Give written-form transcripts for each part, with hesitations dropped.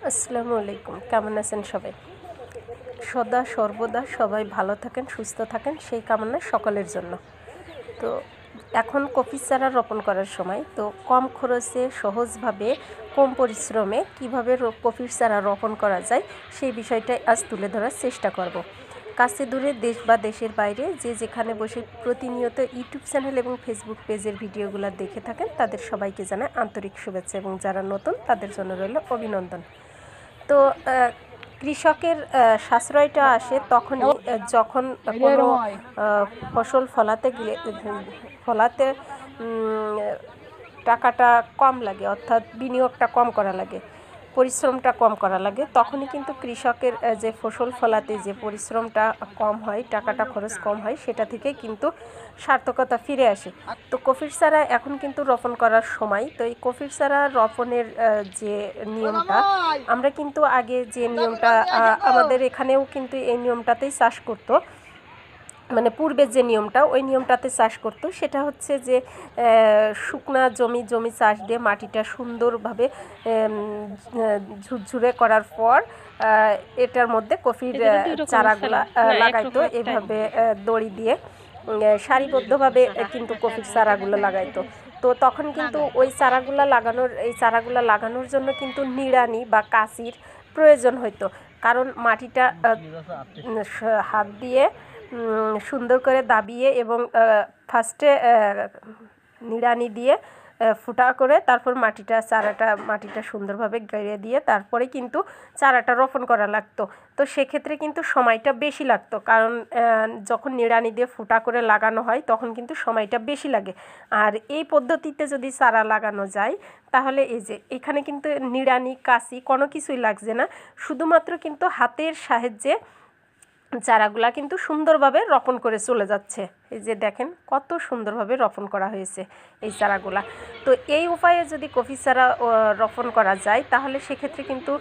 আসসালামু আলাইকুম। কেমন আছেন সবাই? সদা সর্বদা সবাই ভালো থাকেন, সুস্থ থাকেন সেই কামনা সকলের জন্য। তো এখন কফি চারা রোপণ করার সময়, তো কম খরচে সহজভাবে কম পরিশ্রমে কীভাবে কফির চারা রোপণ করা যায় সেই বিষয়টাই আজ তুলে ধরার চেষ্টা করব। কাছে দূরে দেশ বা দেশের বাইরে যে যেখানে বসে প্রতিনিয়ত ইউটিউব চ্যানেল এবং ফেসবুক পেজের ভিডিওগুলো দেখে থাকেন তাদের সবাইকে জানাই আন্তরিক শুভেচ্ছা এবং যারা নতুন তাদের জন্য রইল অভিনন্দন। তো কৃষকের সাশ্রয়টা আসে তখনই যখন কোনো ফসল ফলাতে টাকাটা কম লাগে, অর্থাৎ বিনিয়োগটা কম করা লাগে, পরিশ্রমটা কম করা লাগে, তখনই কিন্তু কৃষকের যে ফসল ফলাতে যে পরিশ্রমটা কম হয়, টাকাটা খরচ কম হয়, সেটা থেকে কিন্তু সার্থকতা ফিরে আসে। তো কফির চারা এখন কিন্তু রোপণ করার সময়। তো এই কফির চারা রোপণের যে নিয়মটা, আমরা কিন্তু আগে যে নিয়মটা আমাদের এখানেও কিন্তু এই নিয়মটাতেই চাষ করতো, মানে পূর্বের যে নিয়মটা ওই নিয়মটাতে চাষ করতো, সেটা হচ্ছে যে শুকনা জমি চাষ দিয়ে মাটিটা সুন্দরভাবে ঝুরঝুরে করার পর এটার মধ্যে কফির চারাগুলা লাগাইতো, এইভাবে দড়ি দিয়ে সারিবদ্ধভাবে কিন্তু কফির চারাগুলো লাগাইতো। তো তখন কিন্তু ওই চারাগুলো লাগানোর জন্য কিন্তু নিড়ানি বা কাঁচির প্রয়োজন হতো, কারণ মাটিটা হাত দিয়ে সুন্দর করে দাবিয়ে এবং ফার্স্টে নিড়ানি দিয়ে ফুটা করে তারপর মাটিটা সুন্দরভাবে গেড়ে দিয়ে তারপরে কিন্তু চারাটা রোপণ করা লাগতো। তো সেক্ষেত্রে কিন্তু সময়টা বেশি লাগতো, কারণ যখন নিড়ানি দিয়ে ফুটা করে লাগানো হয় তখন কিন্তু সময়টা বেশি লাগে। আর এই পদ্ধতিতে যদি চারা লাগানো যায় তাহলে এই যে এখানে কিন্তু নিড়ানি কাঁচি কোনো কিছুই লাগছে না, শুধুমাত্র কিন্তু হাতের সাহায্যে চারাগুলা কিন্তু সুন্দরভাবে রোপণ করে চলে যাচ্ছে। এই যে দেখেন কত সুন্দরভাবে রোপণ করা হয়েছে এই চারাগুলা। তো এই উপায়ে যদি কফি চারা রোপণ করা যায় তাহলে সেক্ষেত্রে কিন্তু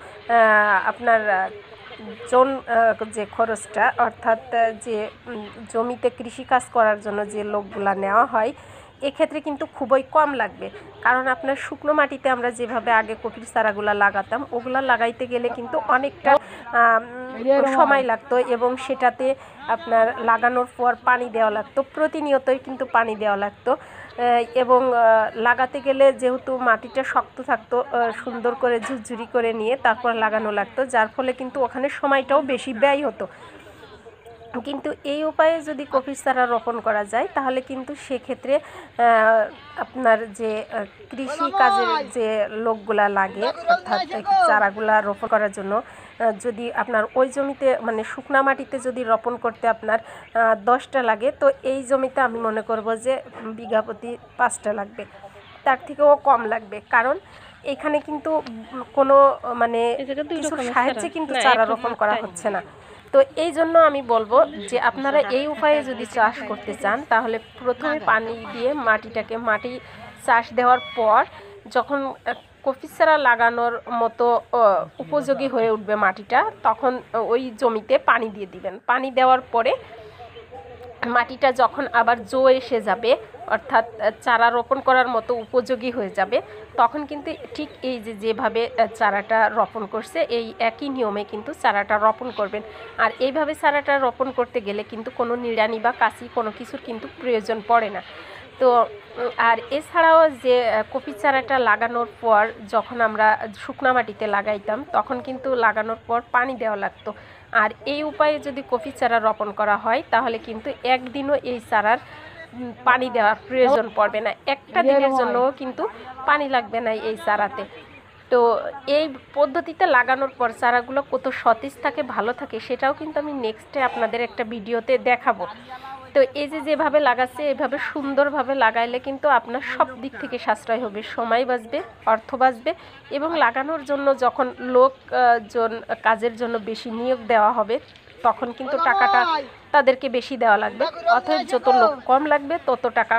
আপনার যে খরচটা, অর্থাৎ যে জমিতে কৃষিকাজ করার জন্য যে লোকগুলা নেওয়া হয়, এক্ষেত্রে কিন্তু খুবই কম লাগবে। কারণ আপনার শুকনো মাটিতে আমরা যেভাবে আগে কফির চারাগুলা লাগাতাম, ওগুলা লাগাইতে গেলে কিন্তু অনেকটা সময় লাগতো এবং সেটাতে আপনার লাগানোর পর পানি দেওয়া লাগতো, প্রতিনিয়তই কিন্তু পানি দেওয়া লাগতো। এবং লাগাতে গেলে যেহেতু মাটিটা শক্ত থাকতো, সুন্দর করে ঝুরঝুরি করে নিয়ে তারপর লাগানো লাগতো, যার ফলে কিন্তু ওখানে সময়টাও বেশি ব্যয় হতো। কিন্তু এই উপায়ে যদি কফির চারা রোপণ করা যায় তাহলে কিন্তু সেক্ষেত্রে আপনার যে কৃষি কাজের যে লোকগুলা লাগে, অর্থাৎ চারাগুলা রোপণ করার জন্য, যদি আপনার ওই জমিতে মানে শুকনা মাটিতে যদি রোপণ করতে আপনার 10টা লাগে, তো এই জমিতে আমি মনে করব যে বিঘা প্রতি 5টা লাগবে, তার থেকেও কম লাগবে। কারণ এখানে কিন্তু কোনো মানে কিছুর সাহায্যে কিন্তু চারা রোপণ করা হচ্ছে না। তো এই জন্য আমি বলবো যে আপনারা এই উপায়ে যদি চাষ করতে চান তাহলে প্রথমে পানি দিয়ে মাটি চাষ দেওয়ার পর যখন কফি চারা লাগানোর মতো উপযোগী হয়ে উঠবে মাটিটা, তখন ওই জমিতে পানি দিয়ে দিবেন। পানি দেওয়ার পরে মাটিটা যখন আবার এসে যাবে, অর্থাৎ চারা রোপণ করার মতো উপযোগী হয়ে যাবে, তখন কিন্তু ঠিক এই যেভাবে চারাটা রোপণ করছে এই একই নিয়মে কিন্তু চারাটা রোপণ করবেন। আর এইভাবে চারাটা রোপণ করতে গেলে কিন্তু কোনো নিড়ানি বা কাঁচি কোনো কিছুর কিন্তু প্রয়োজন পড়ে না। তো আর এছাড়াও যে কফি চারাটা লাগানোর পর যখন আমরা শুকনা মাটিতে লাগাইতাম তখন কিন্তু লাগানোর পর পানি দেওয়া লাগতো। আর এই উপায়ে যদি কফি চারা রোপণ করা হয় তাহলে কিন্তু একদিনও এই চারার পানি দেওয়ার প্রয়োজন পড়বে না, একটা দিনের জন্যও কিন্তু পানি লাগবে না এই চারাতে। তো এই পদ্ধতিতে লাগানোর পর চারাগুলো কত সতেজ থাকে, ভালো থাকে, সেটাও কিন্তু আমি নেক্সটে আপনাদের একটা ভিডিওতে দেখাবো। তো এই যেভাবে লাগাচ্ছে এইভাবে সুন্দরভাবে লাগাইলে কিন্তু আপনার সব দিক থেকে সাশ্রয় হবে, সময় বাঁচবে, অর্থ বাঁচবে, এবং লাগানোর জন্য যখন কাজের জন্য বেশি নিয়োগ দেওয়া হবে তখন কিন্তু টাকাটা তাদেরকে বেশি দেওয়া লাগবে, অর্থাৎ যত লোক কম লাগবে তত টাকা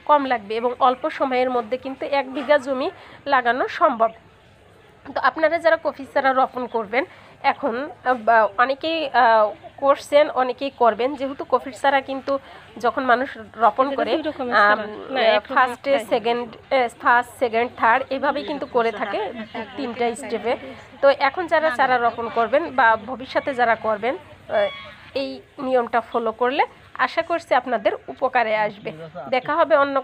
কম লাগবে এবং অল্প সময়ের মধ্যে কিন্তু 1 বিঘা জমি লাগানো সম্ভব। তো আপনারা যারা কফি চারা রোপণ করবেন, এখন অনেকেই করছেন অনেকেই করবেন, যেহেতু কফির চারা কিন্তু যখন মানুষ রোপণ করে ফার্স্ট সেকেন্ড থার্ড এভাবেই কিন্তু করে থাকে 3টা স্টেপে। তো এখন যারা চারা রোপণ করবেন বা ভবিষ্যতে যারা করবেন এই নিয়মটা ফলো করলে আশা করছি আপনাদের উপকারে আসবে। দেখা হবে অন্য